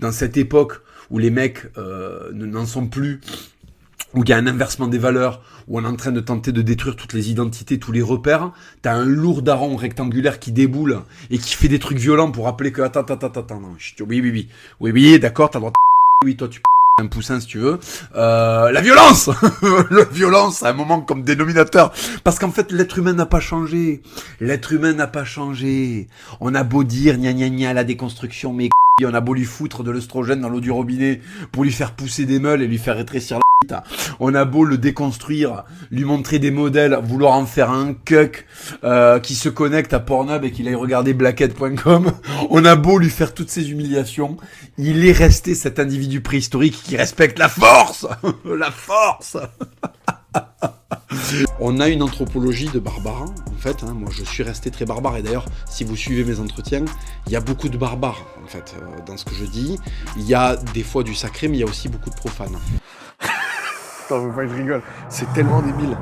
dans cette époque où les mecs n'en sont plus, où il y a un inversement des valeurs, où on est en train de tenter de détruire toutes les identités, tous les repères, t'as un lourd daron rectangulaire qui déboule et qui fait des trucs violents pour rappeler que attends, non, oui, d'accord, t'as le droit de oui, toi tu un poussin si tu veux. La violence la violence à un moment comme dénominateur. Parce qu'en fait, l'être humain n'a pas changé. L'être humain n'a pas changé. On a beau dire gna gna gna la déconstruction, mais on a beau lui foutre de l'œstrogène dans l'eau du robinet pour lui faire pousser des meules et lui faire rétrécir la bite. On a beau le déconstruire, lui montrer des modèles, vouloir en faire un cuck qui se connecte à Pornhub et qu'il aille regarder blackhead.com. On a beau lui faire toutes ces humiliations, il est resté cet individu préhistorique qui respecte la force. La force. On a une anthropologie de barbares, en fait. Moi, je suis resté très barbare. Et d'ailleurs, si vous suivez mes entretiens, il y a beaucoup de barbares, en fait, dans ce que je dis. Il y a des fois du sacré, mais il y a aussi beaucoup de profanes. Attends, faut pas que je rigole. C'est tellement débile.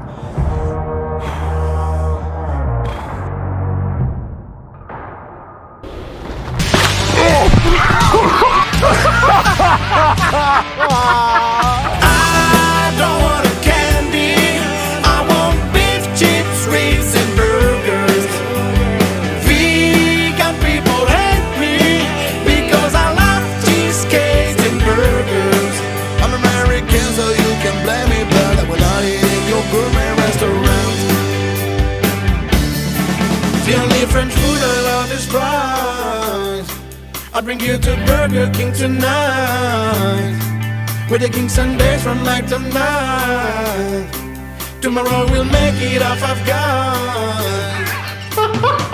French food, I love is fries. I'll bring you to Burger King tonight, where the King Sundays run like tonight. Tomorrow we'll make it off I've got.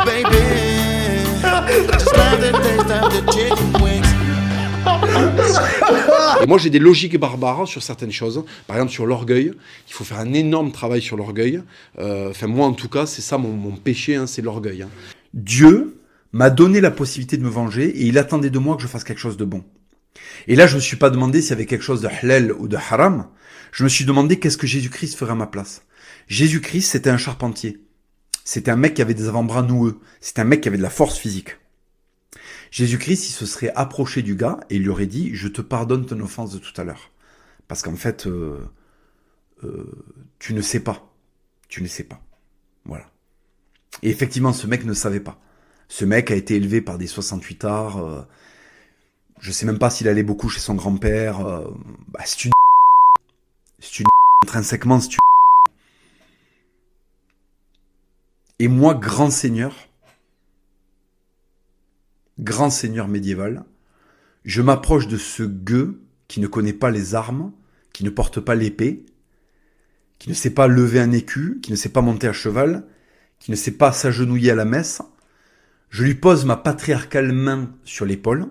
Baby, just love the taste of the chicken wings. Et moi j'ai des logiques barbares sur certaines choses. Par exemple sur l'orgueil, il faut faire un énorme travail sur l'orgueil. Enfin moi en tout cas c'est ça mon péché, c'est l'orgueil. Dieu m'a donné la possibilité de me venger et il attendait de moi que je fasse quelque chose de bon. Et là je me suis pas demandé s'il y avait quelque chose de halal ou de haram. Je me suis demandé qu'est-ce que Jésus-Christ ferait à ma place. Jésus-Christ c'était un charpentier. C'était un mec qui avait des avant-bras noueux. C'était un mec qui avait de la force physique. Jésus-Christ, il se serait approché du gars et il lui aurait dit « Je te pardonne ton offense de tout à l'heure. » Parce qu'en fait, tu ne sais pas. Tu ne sais pas. Voilà. Et effectivement, ce mec ne savait pas. Ce mec a été élevé par des 68ards. Je sais même pas s'il allait beaucoup chez son grand-père. C'est une... C'est une... Intrinsèquement, c'est une... Et moi, grand seigneur médiéval, je m'approche de ce gueux qui ne connaît pas les armes, qui ne porte pas l'épée, qui ne sait pas lever un écu, qui ne sait pas monter à cheval, qui ne sait pas s'agenouiller à la messe. Je lui pose ma patriarcale main sur l'épaule,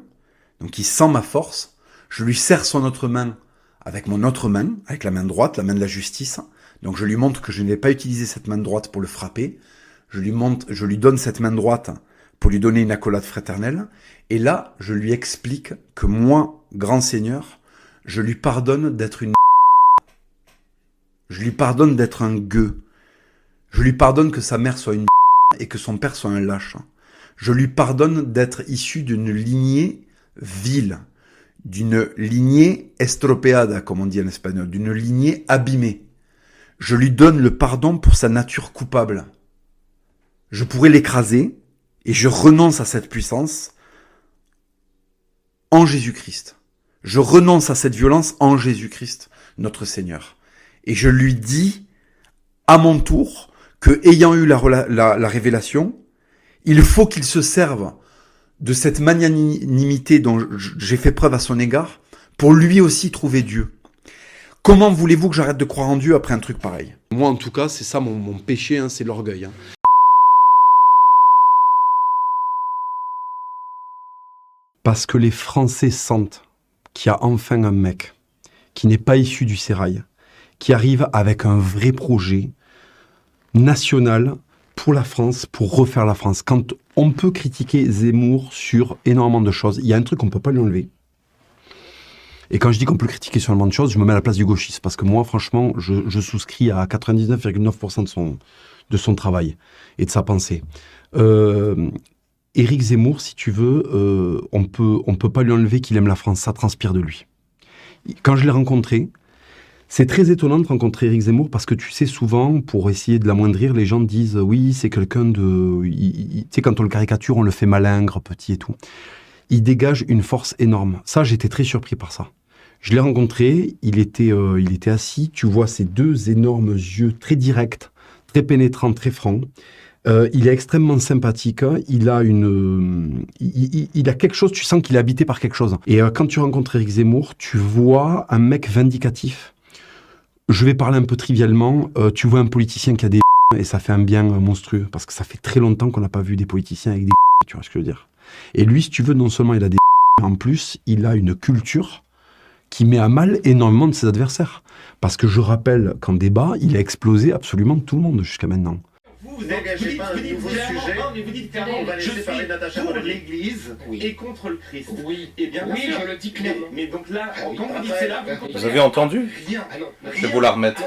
donc il sent ma force. Je lui serre son autre main avec mon autre main, avec la main droite, la main de la justice. Donc je lui montre que je ne vais pas utiliser cette main droite pour le frapper. Je lui donne cette main droite pour lui donner une accolade fraternelle. Et là, je lui explique que moi, grand seigneur, je lui pardonne d'être une... Je lui pardonne d'être un gueux. Je lui pardonne que sa mère soit une... et que son père soit un lâche. Je lui pardonne d'être issu d'une lignée vile, d'une lignée estropeada, comme on dit en espagnol, d'une lignée abîmée. Je lui donne le pardon pour sa nature coupable. Je pourrais l'écraser, et je renonce à cette puissance en Jésus-Christ. Je renonce à cette violence en Jésus-Christ, notre Seigneur. Et je lui dis, à mon tour, que ayant eu la révélation, il faut qu'il se serve de cette magnanimité dont j'ai fait preuve à son égard pour lui aussi trouver Dieu. Comment voulez-vous que j'arrête de croire en Dieu après un truc pareil? Moi, en tout cas, c'est ça mon péché, c'est l'orgueil. Parce que les Français sentent qu'il y a enfin un mec qui n'est pas issu du sérail, qui arrive avec un vrai projet national pour la France, pour refaire la France. Quand on peut critiquer Zemmour sur énormément de choses, il y a un truc qu'on ne peut pas lui enlever. Et quand je dis qu'on peut le critiquer sur énormément de choses, je me mets à la place du gauchiste. Parce que moi, franchement, je souscris à 99,9% de son travail et de sa pensée. Éric Zemmour, si tu veux, on peut pas lui enlever qu'il aime la France, ça transpire de lui. Quand je l'ai rencontré, c'est très étonnant de rencontrer Éric Zemmour parce que tu sais, souvent, pour essayer de l'amoindrir, les gens disent oui, c'est quelqu'un de. Tu sais, quand on le caricature, on le fait malingre, petit et tout. Il dégage une force énorme. Ça, j'étais très surpris par ça. Je l'ai rencontré, il était assis, tu vois ses deux énormes yeux très directs, très pénétrants, très francs. Il est extrêmement sympathique, il a quelque chose, tu sens qu'il est habité par quelque chose. Et quand tu rencontres Éric Zemmour, tu vois un mec vindicatif. Je vais parler un peu trivialement, tu vois un politicien qui a des et ça fait un bien monstrueux, parce que ça fait très longtemps qu'on n'a pas vu des politiciens avec des tu vois ce que je veux dire. Et lui, si tu veux, non seulement il a des en plus, il a une culture qui met à mal énormément de ses adversaires. Parce que je rappelle qu'en débat, il a explosé absolument tout le monde jusqu'à maintenant. Vous n'engagez pas un nouveau sujet. Non, mais vous dites clairement, on va laisser parler Natacha pour l'Église et contre le Christ. Oui, et bien oui, je le dis clairement. Mais donc là, quand vous dites c'est là, vous avez entendu? Rien. Je vais vous la remettre.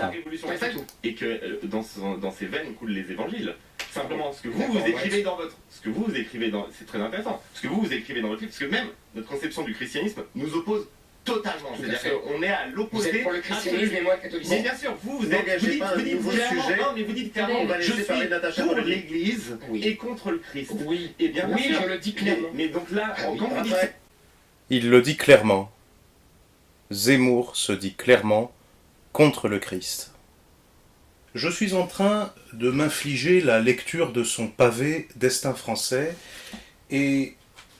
Et que dans ces veines coulent les évangiles. Simplement, ce que vous écrivez c'est très intéressant. Ce que vous écrivez dans votre livre, parce que même notre conception du christianisme nous oppose totalement. C'est-à-dire qu'on est à l'opposé. Vous êtes pour le christianisme et moi le catholicisme. Mais bien sûr, vous n'engagez pas un nouveau sujet. Non, mais vous dites clairement, on va laisser parler Natacha pour l'Église et contre le Christ. Oui, et bien oui, je le dis clairement. Mais donc là, quand vous dites... Il le dit clairement. Zemmour se dit clairement contre le Christ. Je suis en train de m'infliger la lecture de son pavé Destin français et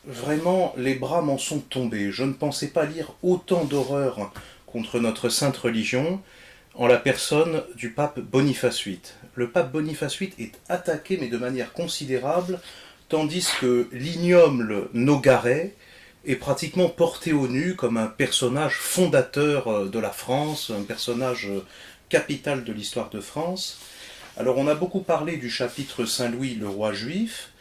vraiment les bras m'en sont tombés. Je ne pensais pas lire autant d'horreurs contre notre sainte religion en la personne du pape Boniface VIII. Le pape Boniface VIII est attaqué mais de manière considérable, tandis que l'ignoble Nogaret est pratiquement porté au nu comme un personnage fondateur de la France, un personnage capital de l'histoire de France. Alors on a beaucoup parlé du chapitre Saint-Louis, le roi juif,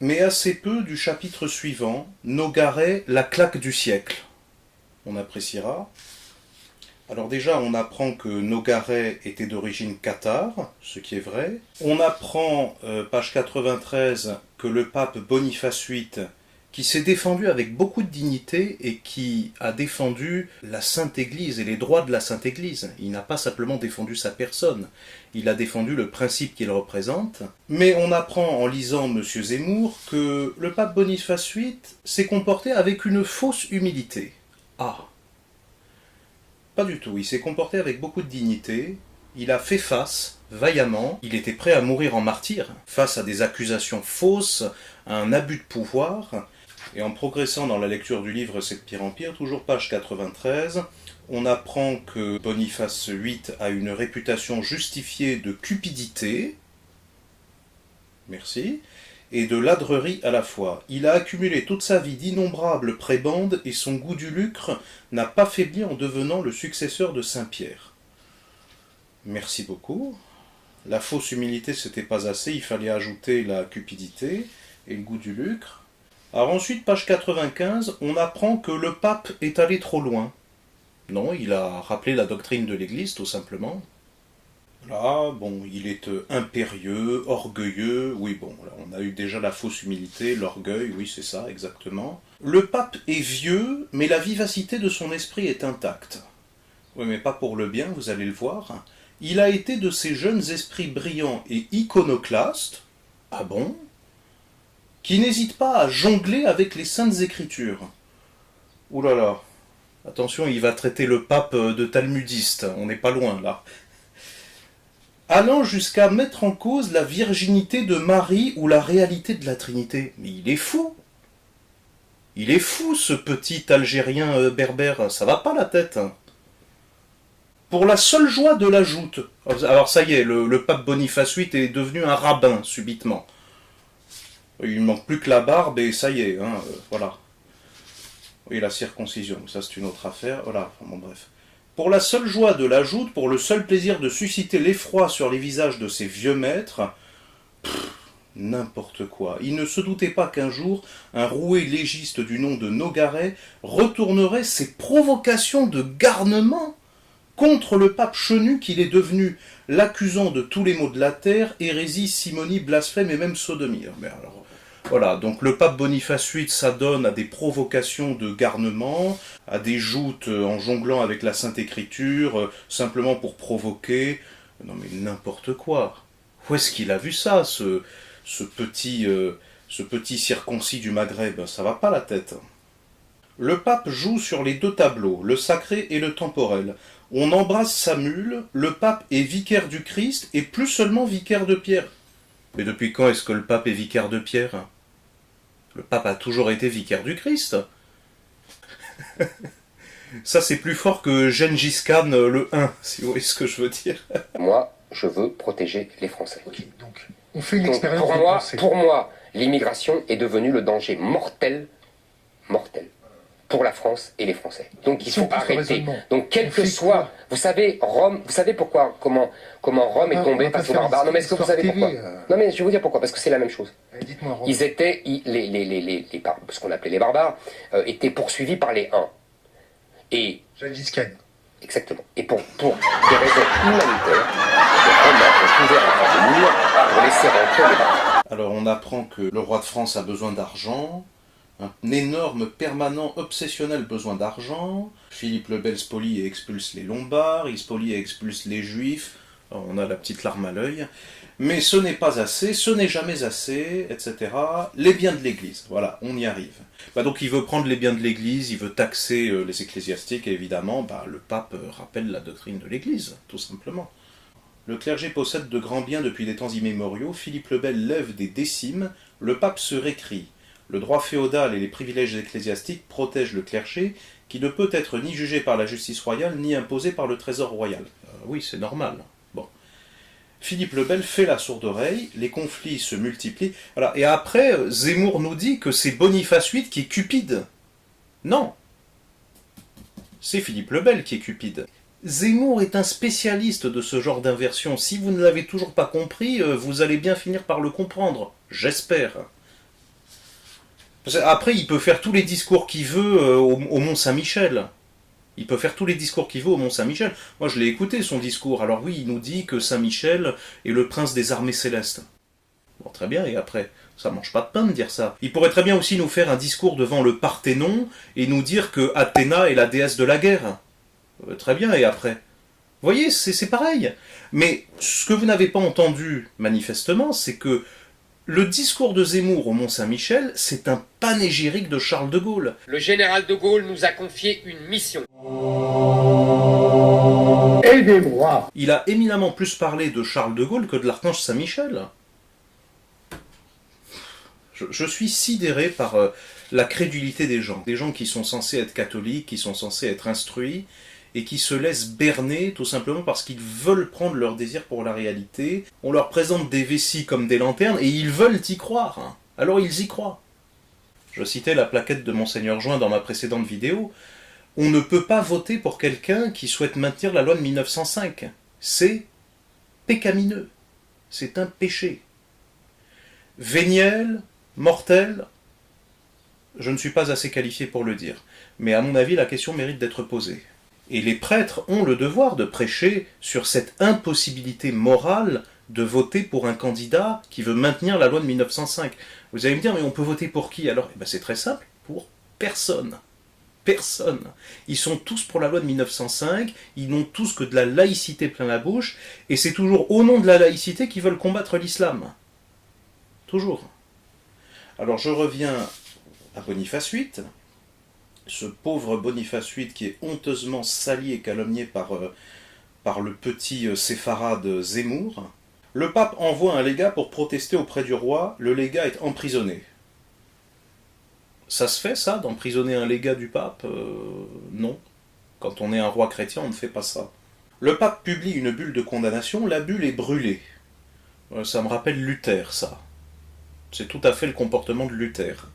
mais assez peu du chapitre suivant, Nogaret, la claque du siècle. On appréciera. Alors déjà, on apprend que Nogaret était d'origine cathare, ce qui est vrai. On apprend, page 93, que le pape Boniface VIII, qui s'est défendu avec beaucoup de dignité et qui a défendu la Sainte Église et les droits de la Sainte Église. Il n'a pas simplement défendu sa personne, il a défendu le principe qu'il représente. Mais on apprend en lisant M. Zemmour que le pape Boniface VIII s'est comporté avec une fausse humilité. Ah, pas du tout, il s'est comporté avec beaucoup de dignité, il a fait face vaillamment, il était prêt à mourir en martyr face à des accusations fausses, à un abus de pouvoir. Et en progressant dans la lecture du livre C'est de pire en pire, toujours page 93, on apprend que Boniface VIII a une réputation justifiée de cupidité, merci, et de ladrerie à la fois. Il a accumulé toute sa vie d'innombrables prébendes et son goût du lucre n'a pas faibli en devenant le successeur de Saint-Pierre. Merci beaucoup. La fausse humilité, c'était pas assez, il fallait ajouter la cupidité et le goût du lucre. Alors ensuite, page 95, on apprend que le pape est allé trop loin. Non, il a rappelé la doctrine de l'Église, tout simplement. Là, bon, il est impérieux, orgueilleux, oui, bon, là, on a eu déjà la fausse humilité, l'orgueil, oui, c'est ça, exactement. Le pape est vieux, mais la vivacité de son esprit est intacte. Oui, mais pas pour le bien, vous allez le voir. Il a été de ces jeunes esprits brillants et iconoclastes, ah bon, qui n'hésitent pas à jongler avec les saintes écritures. Ouh là là, attention, il va traiter le pape de talmudiste, on n'est pas loin là. Allant jusqu'à mettre en cause la virginité de Marie ou la réalité de la Trinité. Mais il est fou. Il est fou, ce petit Algérien berbère, ça va pas la tête. Pour la seule joie de la joute. Alors ça y est, le pape Boniface VIII est devenu un rabbin, subitement. Il ne manque plus que la barbe et ça y est, hein, voilà. Oui, la circoncision, ça c'est une autre affaire, voilà, bon bref. Pour la seule joie de la joute, pour le seul plaisir de susciter l'effroi sur les visages de ses vieux maîtres, n'importe quoi. Il ne se doutait pas qu'un jour, un roué légiste du nom de Nogaret retournerait ses provocations de garnement contre le pape chenu qu'il est devenu, l'accusant de tous les maux de la terre, hérésie, simonie, blasphème et même sodomie. Mais alors, Voilà, donc le pape Boniface VIII s'adonne à des provocations de garnement, à des joutes en jonglant avec la Sainte Écriture, simplement pour provoquer. Non mais n'importe quoi. Où est-ce qu'il a vu ça, ce petit circoncis du Maghreb? Ça va pas la tête. Le pape joue sur les deux tableaux, le sacré et le temporel. On embrasse sa mule, le pape est vicaire du Christ et plus seulement vicaire de Pierre. Mais depuis quand est-ce que le pape est vicaire de Pierre? Le pape a toujours été vicaire du Christ. Ça, c'est plus fort que Gengis Khan le 1, si vous voyez ce que je veux dire. Moi, je veux protéger les Français. Ok, donc on fait une Donc, expérience. pour moi, l'immigration est devenue le danger mortel pour la France et les Français. Donc il Si on faut pousse le arrêter. raisonnement, Donc quel on que fait soit, quoi vous savez Rome, vous savez pourquoi, comment Rome est tombée face aux barbares. Non mais est-ce que vous savez pourquoi? Non mais je vais vous dire pourquoi, parce que c'est la même chose. Dites-moi, Rome. Ils étaient, ce qu'on appelait les barbares, étaient poursuivis par les Huns. Et Gengis Khan. exactement. Et pour des raisons humanitaires, les Romains ont ouvert un phare de mur pour laisser rentrer les barbares. Alors on apprend que le roi de France a besoin d'argent, un énorme, permanent, obsessionnel besoin d'argent. Philippe le Bel spolie et expulse les Lombards, il spolie et expulse les Juifs. Alors, on a la petite larme à l'œil. Mais ce n'est pas assez, ce n'est jamais assez, etc. Les biens de l'Église, voilà, on y arrive. Donc il veut prendre les biens de l'Église, il veut taxer les ecclésiastiques, et évidemment, le pape rappelle la doctrine de l'Église, tout simplement. Le clergé possède de grands biens depuis des temps immémoriaux, Philippe le Bel lève des décimes, le pape se récrie. Le droit féodal et les privilèges ecclésiastiques protègent le clergé, qui ne peut être ni jugé par la justice royale, ni imposé par le trésor royal. Oui, c'est normal. Bon. Philippe le Bel fait la sourde oreille, les conflits se multiplient. Voilà. Et après, Zemmour nous dit que c'est Boniface VIII qui est cupide. Non. C'est Philippe le Bel qui est cupide. Zemmour est un spécialiste de ce genre d'inversion. Si vous ne l'avez toujours pas compris, vous allez bien finir par le comprendre. J'espère. Après, il peut faire tous les discours qu'il veut au Mont-Saint-Michel. Il peut faire tous les discours qu'il veut au Mont-Saint-Michel. Moi, je l'ai écouté, son discours. Alors oui, il nous dit que Saint-Michel est le prince des armées célestes. Bon, très bien, et après, ça mange pas de pain de dire ça. Il pourrait très bien aussi nous faire un discours devant le Parthénon et nous dire que Athéna est la déesse de la guerre. Très bien, et après? Vous voyez, c'est pareil. Mais ce que vous n'avez pas entendu, manifestement, c'est que le discours de Zemmour au Mont-Saint-Michel, c'est un panégyrique de Charles de Gaulle. Le général de Gaulle nous a confié une mission. Aidez-moi. Il a éminemment plus parlé de Charles de Gaulle que de l'archange Saint-Michel. Je suis sidéré par la crédulité des gens qui sont censés être catholiques, qui sont censés être instruits, et qui se laissent berner tout simplement parce qu'ils veulent prendre leur désir pour la réalité. On leur présente des vessies comme des lanternes, et ils veulent y croire. Alors ils y croient. Je citais la plaquette de Monseigneur Join dans ma précédente vidéo. On ne peut pas voter pour quelqu'un qui souhaite maintenir la loi de 1905. C'est pécamineux. C'est un péché. Véniel, mortel, je ne suis pas assez qualifié pour le dire. Mais à mon avis, la question mérite d'être posée. Et les prêtres ont le devoir de prêcher sur cette impossibilité morale de voter pour un candidat qui veut maintenir la loi de 1905. Vous allez me dire, mais on peut voter pour qui alors? C'est très simple, pour personne. Personne. Ils sont tous pour la loi de 1905, ils n'ont tous que de la laïcité plein la bouche, et c'est toujours au nom de la laïcité qu'ils veulent combattre l'islam. Toujours. Alors je reviens à Boniface VIII, ce pauvre Boniface VIII qui est honteusement sali et calomnié par le petit séfarade Zemmour. Le pape envoie un légat pour protester auprès du roi, le légat est emprisonné. Ça se fait ça, d'emprisonner un légat du pape? Non. Quand on est un roi chrétien, on ne fait pas ça. Le pape publie une bulle de condamnation, la bulle est brûlée. Ça me rappelle Luther, ça. C'est tout à fait le comportement de Luther.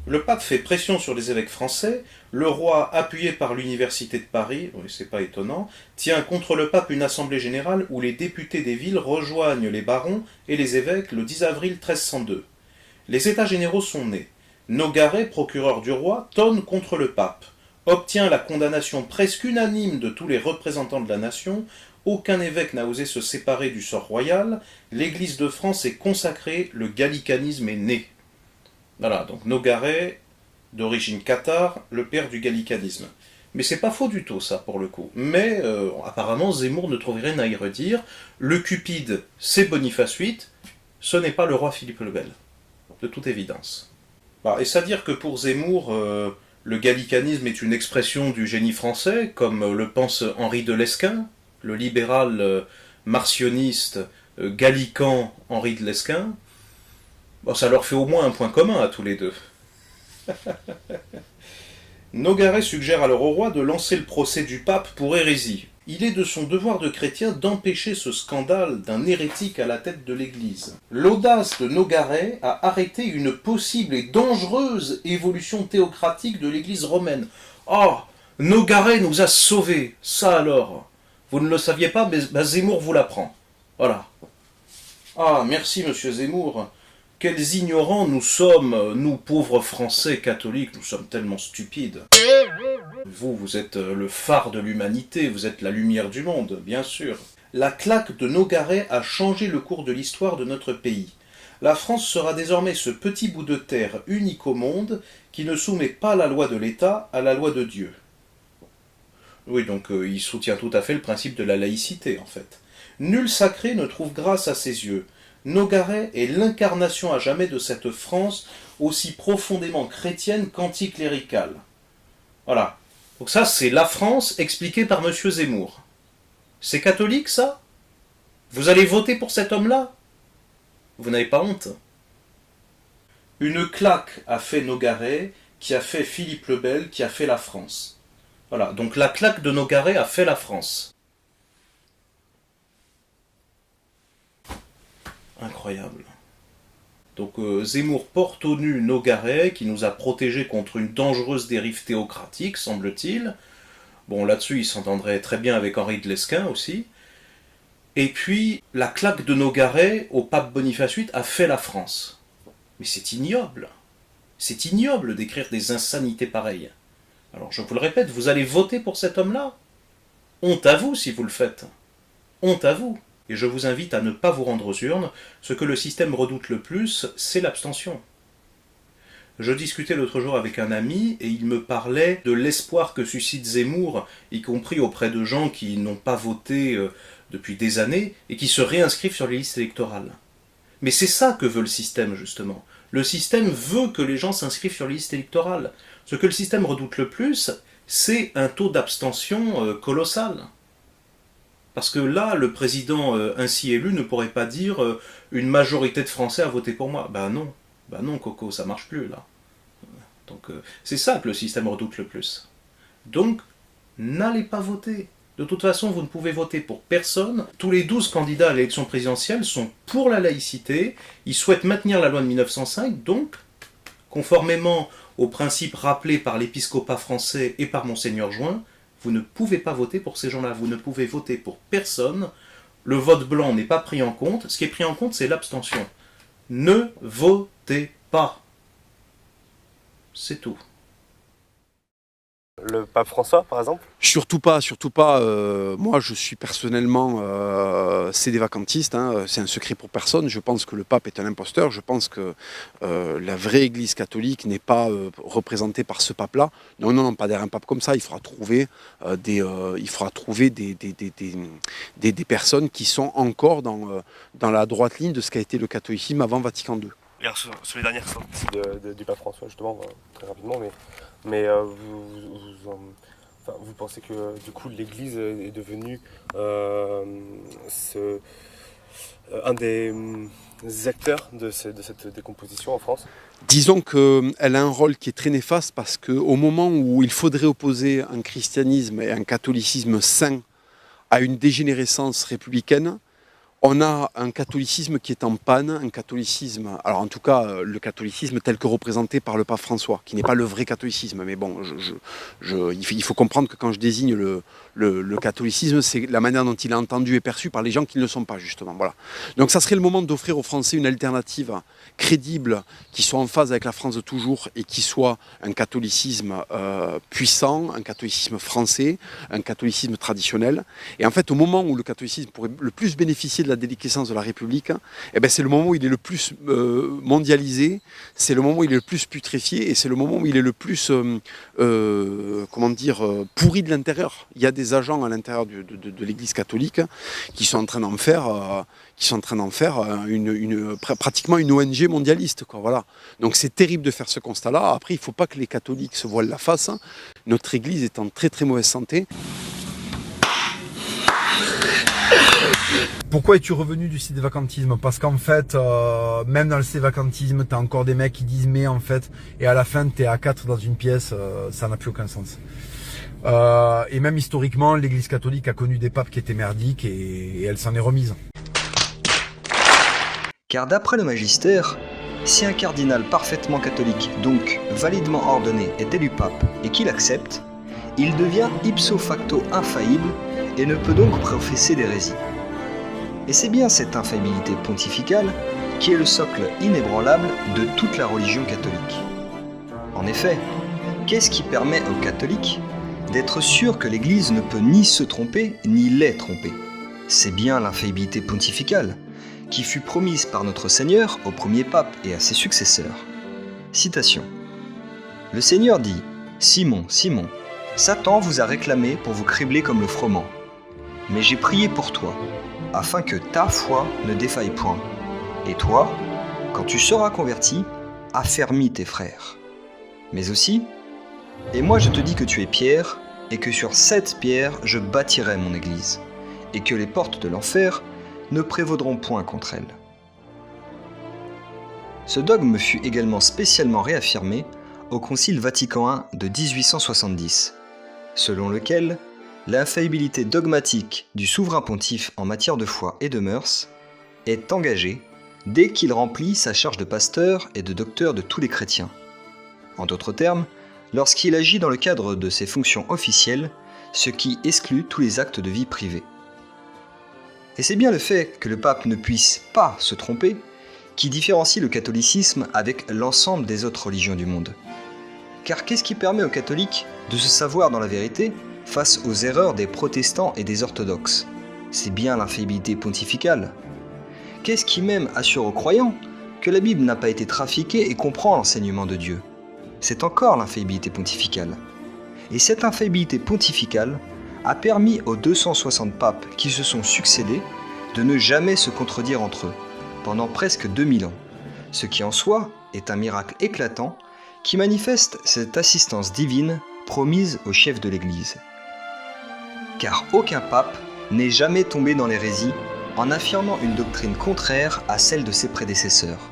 Le pape fait pression sur les évêques français, le roi, appuyé par l'université de Paris, oui, c'est pas étonnant, tient contre le pape une assemblée générale où les députés des villes rejoignent les barons et les évêques le 10 avril 1302. Les états généraux sont nés. Nogaret, procureur du roi, tonne contre le pape, obtient la condamnation presque unanime de tous les représentants de la nation, aucun évêque n'a osé se séparer du sort royal, l'Église de France est consacrée, le gallicanisme est né. Voilà, donc Nogaret, d'origine cathare, le père du gallicanisme. Mais c'est pas faux du tout, ça, pour le coup. Mais apparemment, Zemmour ne trouvait rien à y redire. Le Cupide, c'est Boniface VIII, ce n'est pas le roi Philippe le Bel, de toute évidence. Bah, est-ce à dire que pour Zemmour, le gallicanisme est une expression du génie français, comme le pense Henri de Lesquen, le libéral marcioniste gallican Henri de Lesquen? Bon, ça leur fait au moins un point commun à tous les deux. Nogaret suggère alors au roi de lancer le procès du pape pour hérésie. Il est de son devoir de chrétien d'empêcher ce scandale d'un hérétique à la tête de l'Église. L'audace de Nogaret a arrêté une possible et dangereuse évolution théocratique de l'Église romaine. Oh, Nogaret nous a sauvés, ça alors. Vous ne le saviez pas, mais Zemmour vous l'apprend. Voilà. Ah, merci monsieur Zemmour. Quels ignorants nous sommes, nous pauvres Français catholiques, nous sommes tellement stupides. Vous êtes le phare de l'humanité, vous êtes la lumière du monde, bien sûr. La claque de Nogaret a changé le cours de l'histoire de notre pays. La France sera désormais ce petit bout de terre unique au monde qui ne soumet pas la loi de l'État à la loi de Dieu. Oui, donc il soutient tout à fait le principe de la laïcité, en fait. Nul sacré ne trouve grâce à ses yeux. Nogaret est l'incarnation à jamais de cette France aussi profondément chrétienne qu'anticléricale. Voilà. Donc ça, c'est la France expliquée par M. Zemmour. C'est catholique, ça? Vous allez voter pour cet homme-là? Vous n'avez pas honte? Une claque a fait Nogaret, qui a fait Philippe le Bel, qui a fait la France. Voilà, donc la claque de Nogaret a fait la France. Incroyable. Donc Zemmour porte au nu Nogaret, qui nous a protégés contre une dangereuse dérive théocratique, semble-t-il. Bon, là-dessus, il s'entendrait très bien avec Henri de Lesquen aussi. Et puis, la claque de Nogaret au pape Boniface VIII a fait la France. Mais c'est ignoble. C'est ignoble d'écrire des insanités pareilles. Alors, je vous le répète, vous allez voter pour cet homme-là? Honte à vous si vous le faites. Honte à vous. Et je vous invite à ne pas vous rendre aux urnes. Ce que le système redoute le plus, c'est l'abstention. Je discutais l'autre jour avec un ami et il me parlait de l'espoir que suscite Zemmour, y compris auprès de gens qui n'ont pas voté depuis des années et qui se réinscrivent sur les listes électorales. Mais c'est ça que veut le système, justement. Le système veut que les gens s'inscrivent sur les listes électorales. Ce que le système redoute le plus, c'est un taux d'abstention colossal. Parce que là, le président ainsi élu ne pourrait pas dire une majorité de Français a voté pour moi. Ben non, Coco, ça marche plus là. Donc c'est ça que le système redoute le plus. Donc, n'allez pas voter. De toute façon, vous ne pouvez voter pour personne. Tous les 12 candidats à l'élection présidentielle sont pour la laïcité. Ils souhaitent maintenir la loi de 1905. Donc, conformément aux principes rappelés par l'épiscopat français et par Monseigneur Join, vous ne pouvez pas voter pour ces gens-là. Vous ne pouvez voter pour personne. Le vote blanc n'est pas pris en compte. Ce qui est pris en compte, c'est l'abstention. Ne votez pas. C'est tout. Le pape François, par exemple? Surtout pas. Moi, je suis personnellement cédé-vacantiste. C'est un secret pour personne. Je pense que le pape est un imposteur. Je pense que la vraie Église catholique n'est pas représentée par ce pape-là. Non, pas derrière un pape comme ça. Il faudra trouver des personnes qui sont encore dans la droite ligne de ce qu'a été le catholicisme avant Vatican II. Sur les dernières sorties du pape François, justement, très rapidement, mais vous pensez que du coup l'Église est devenue un des acteurs de cette décomposition en France? Disons qu'elle a un rôle qui est très néfaste parce qu'au moment où il faudrait opposer un christianisme et un catholicisme sain à une dégénérescence républicaine, on a un catholicisme qui est en panne, un catholicisme, alors en tout cas le catholicisme tel que représenté par le pape François, qui n'est pas le vrai catholicisme, mais bon, il faut comprendre que quand je désigne le catholicisme, c'est la manière dont il est entendu et perçu par les gens qui ne le sont pas, justement. Voilà. Donc ça serait le moment d'offrir aux Français une alternative crédible, qui soit en phase avec la France de toujours et qui soit un catholicisme puissant, un catholicisme français, un catholicisme traditionnel. Et en fait, au moment où le catholicisme pourrait le plus bénéficier de la déliquescence de la République, eh ben c'est le moment où il est le plus mondialisé, c'est le moment où il est le plus putréfié et c'est le moment où il est le plus, pourri de l'intérieur. Il y a des agents à l'intérieur de l'Église catholique qui sont en train d'en faire, pratiquement une ONG mondialiste, quoi, voilà. Donc c'est terrible de faire ce constat-là. Après, il ne faut pas que les catholiques se voilent la face. Notre Église est en très très mauvaise santé. Pourquoi es-tu revenu du sévacantisme? Parce qu'en fait, même dans le sévacantisme, t'as encore des mecs qui disent mais en fait, et à la fin t'es à 4 dans une pièce, ça n'a plus aucun sens. Et même historiquement, l'Église catholique a connu des papes qui étaient merdiques et elle s'en est remise. Car d'après le magistère, si un cardinal parfaitement catholique, donc validement ordonné, est élu pape et qu'il accepte, il devient ipso facto infaillible et ne peut donc professer d'hérésie. Et c'est bien cette infaillibilité pontificale qui est le socle inébranlable de toute la religion catholique. En effet, qu'est-ce qui permet aux catholiques d'être sûrs que l'Église ne peut ni se tromper ni les tromper? C'est bien l'infaillibilité pontificale, qui fut promise par notre Seigneur au premier pape et à ses successeurs. Citation. Le Seigneur dit : « Simon, Simon, Satan vous a réclamé pour vous cribler comme le froment. Mais j'ai prié pour toi, afin que ta foi ne défaille point. Et toi, quand tu seras converti, affermis tes frères. Mais aussi, et moi je te dis que tu es Pierre, et que sur cette pierre je bâtirai mon église, et que les portes de l'enfer ne prévaudront point contre elle. » Ce dogme fut également spécialement réaffirmé au Concile Vatican I de 1870, selon lequel l'infaillibilité dogmatique du souverain pontife en matière de foi et de mœurs est engagée dès qu'il remplit sa charge de pasteur et de docteur de tous les chrétiens. En d'autres termes, lorsqu'il agit dans le cadre de ses fonctions officielles, ce qui exclut tous les actes de vie privée. Et c'est bien le fait que le pape ne puisse pas se tromper qui différencie le catholicisme avec l'ensemble des autres religions du monde. Car qu'est-ce qui permet aux catholiques de se savoir dans la vérité face aux erreurs des protestants et des orthodoxes? C'est bien l'infaillibilité pontificale. Qu'est-ce qui même assure aux croyants que la Bible n'a pas été trafiquée et comprend l'enseignement de Dieu? C'est encore l'infaillibilité pontificale. Et cette infaillibilité pontificale a permis aux 260 papes qui se sont succédés de ne jamais se contredire entre eux, pendant presque 2000 ans, ce qui en soi est un miracle éclatant qui manifeste cette assistance divine promise au chef de l'Église. Car aucun pape n'est jamais tombé dans l'hérésie en affirmant une doctrine contraire à celle de ses prédécesseurs.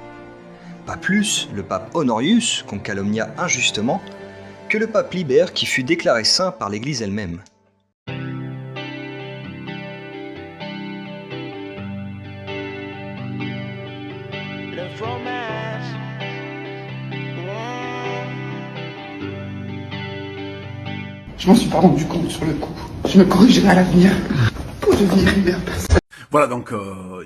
Pas plus le pape Honorius, qu'on calomnia injustement, que le pape Libère qui fut déclaré saint par l'Église elle-même. Je m'en suis pas rendu compte sur le coup. Je me corrigerai à l'avenir pour devenir une meilleure personne. Voilà, donc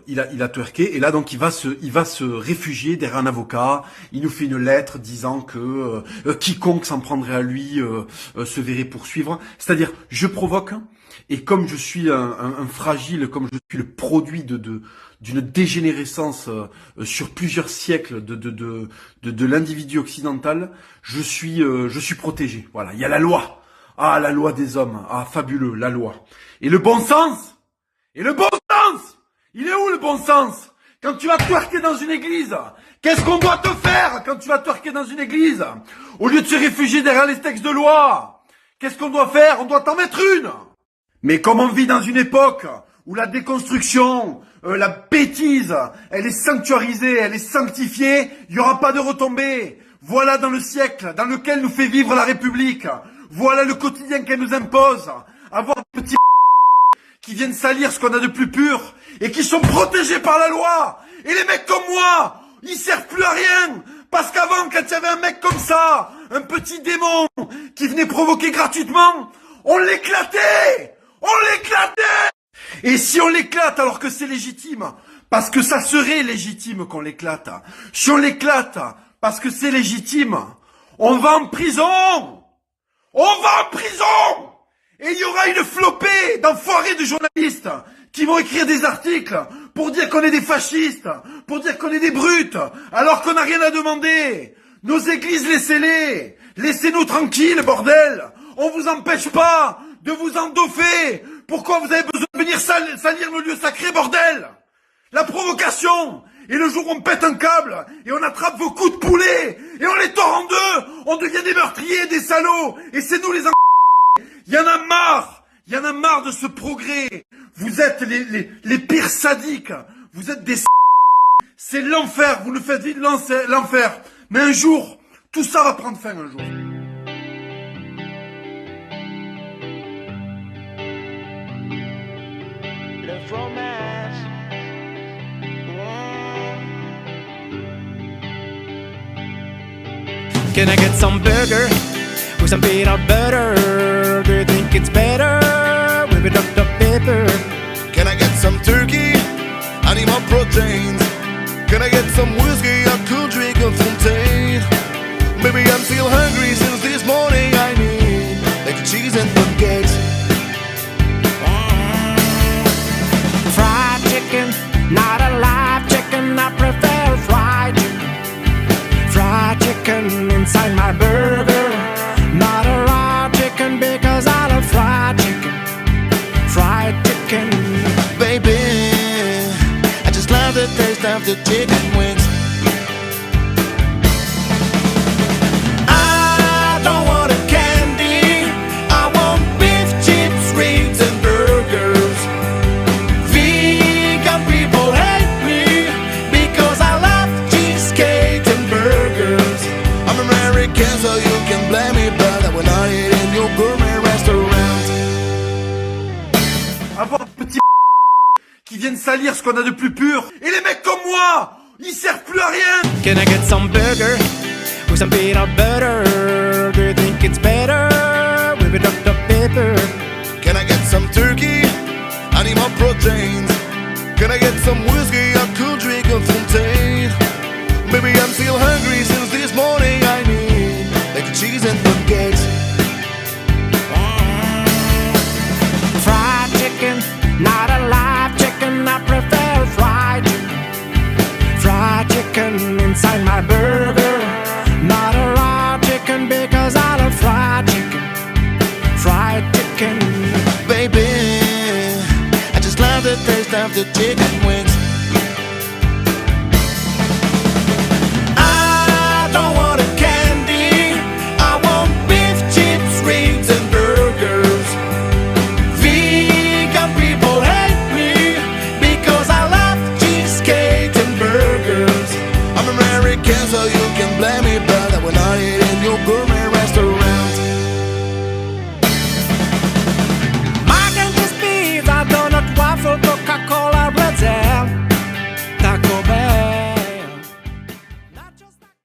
il a twerké et là donc il va se réfugier derrière un avocat. Il nous fait une lettre disant que quiconque s'en prendrait à lui se verrait poursuivre. C'est-à-dire, je provoque et comme je suis un fragile, comme je suis le produit d'une dégénérescence sur plusieurs siècles de l'individu occidental, je suis protégé. Voilà, il y a la loi. Ah, la loi des hommes. Ah, fabuleux, la loi. Et le bon sens. Et le bon sens. Il est où le bon sens? Quand tu vas twerker dans une église, qu'est-ce qu'on doit te faire quand tu vas twerker dans une église? Au lieu de se réfugier derrière les textes de loi, qu'est-ce qu'on doit faire? On doit t'en mettre une. Mais comme on vit dans une époque où la déconstruction, la bêtise, elle est sanctuarisée, elle est sanctifiée, il n'y aura pas de retombées. Voilà dans le siècle dans lequel nous fait vivre la République. Voilà le quotidien qu'elle nous impose. Avoir des petits qui viennent salir ce qu'on a de plus pur et qui sont protégés par la loi. Et les mecs comme moi, ils servent plus à rien. Parce qu'avant, quand il y avait un mec comme ça, un petit démon qui venait provoquer gratuitement, on l'éclatait. On l'éclatait. Et si on l'éclate alors que c'est légitime, parce que ça serait légitime qu'on l'éclate. Si on l'éclate parce que c'est légitime, on va en prison. On va en prison. Et il y aura une flopée d'enfoirés de journalistes qui vont écrire des articles pour dire qu'on est des fascistes, pour dire qu'on est des brutes, alors qu'on n'a rien à demander. Nos églises, laissez-les. Laissez-nous tranquilles, bordel. On vous empêche pas de vous endoffer. Pourquoi vous avez besoin de venir salir nos lieux sacrés, bordel? La provocation. Et le jour où on pète un câble, et on attrape vos coups de poulet, et on les tord en deux, on devient des meurtriers, des salauds, et c'est nous les Il y en a marre. Il y en a marre de ce progrès. Vous êtes les pires sadiques. Vous êtes des C'est l'enfer. Vous nous faites vivre l'enfer. Mais un jour, tout ça va prendre fin un jour. Can I get some burger with some peanut butter? Do you think it's better with a Dr. Pepper? Can I get some turkey? I need more proteins. Can I get some whiskey? I could drink a Fontaine. Maybe I'm still hungry since this morning. I need like cheese and pancakes. Fried chicken, not a live chicken. I prefer fried chicken. Fried chicken inside my burger. Not a raw chicken because I love fried chicken. Fried chicken. Baby, I just love the taste of the chicken wings. I don't want a candy. I want beef, chips, ribs and burgers. Vegan people hate me because I love cheesecake and burgers. I'm American, so you can blame me, but I will not eat in your gourmet restaurant. Avoir des petits qui viennent salir ce qu'on a de plus pur. Et les mecs comme moi, ils servent plus à rien. Can I get some burger with some peanut butter? Do you think it's better with a Dr. Pepper? Can I get some turkey? I need more proteins. Can I get some whiskey? I could drink a Fontaine. Maybe I'm still hungry since this morning. I need like cheese and pancakes. Fried chicken, not a live chicken. I prefer fried chicken. Fried chicken inside my burger. Not a raw chicken because I love fried chicken. Fried chicken. Baby, I just love the taste of the chicken wings.